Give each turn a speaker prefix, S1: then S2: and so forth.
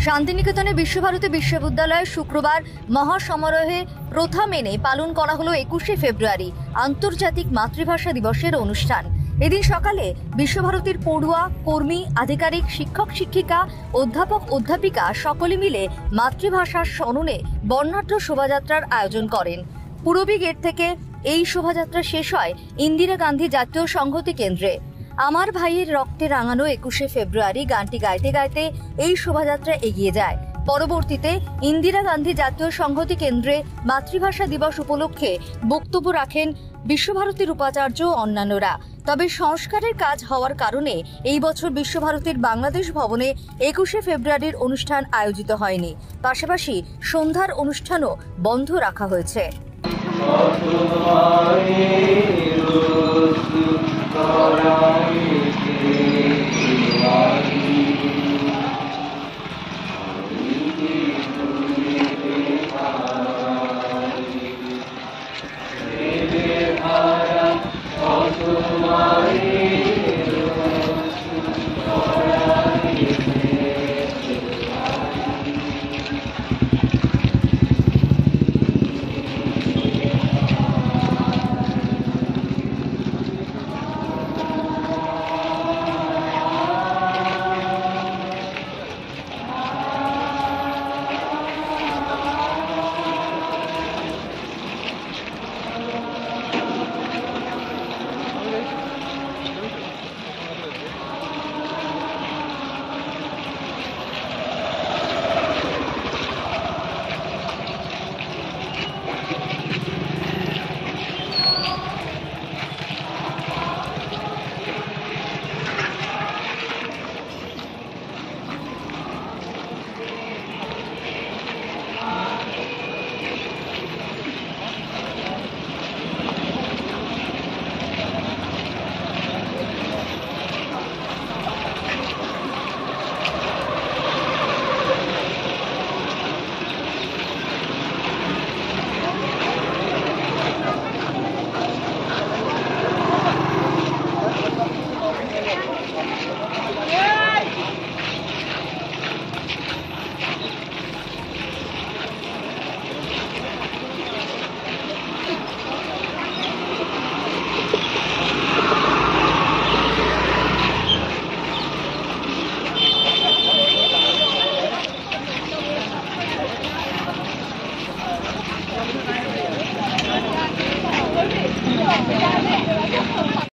S1: শান্তিনিকেতনে বিশ্বভারতী বিশ্ববিদ্যালয়ে শুক্রবার মহাসমারোহে প্রথা মেনে পালন করা হলো 21শে ফেব্রুয়ারি আন্তর্জাতিক মাতৃভাষা দিবসের অনুষ্ঠান। এদিন সকালে বিশ্বভারতীর পড়ুয়া, কর্মী, আধিকারিক, শিক্ষক শিক্ষিকা, অধ্যাপক অধ্যাপিকা সকলে মিলে মাতৃভাষার স্মরণে বর্ণাঢ্য শোভাযাত্রার আয়োজন করেন। পূরবী গেট থেকে এই শোভাযাত্রা শেষ হয় ইন্দিরা গান্ধী জাতীয় সংহতি কেন্দ্রে। আমার ভাইয়ের রক্তে রাঙানো 21শে ফেব্রুয়ারি গানটি গাইতে গাইতে এই শোভাযাত্রা এগিয়ে যায়। পরবর্তীতে ইন্দিরা গান্ধী জাতীয় সংহতি কেন্দ্রে মাতৃভাষা দিবস উপলক্ষে বক্তব্য রাখেন বিশ্বভারতীর উপাচার্য ও অন্যান্যরা। তবে সংস্কারের কাজ হওয়ার কারণে এই বছর বিশ্বভারতীর বাংলাদেশ ভবনে 21শে ফেব্রুয়ারির অনুষ্ঠান আয়োজিত হয়নি। পাশাপাশি সন্ধ্যার অনুষ্ঠানও বন্ধ রাখা হয়েছে।
S2: Karayi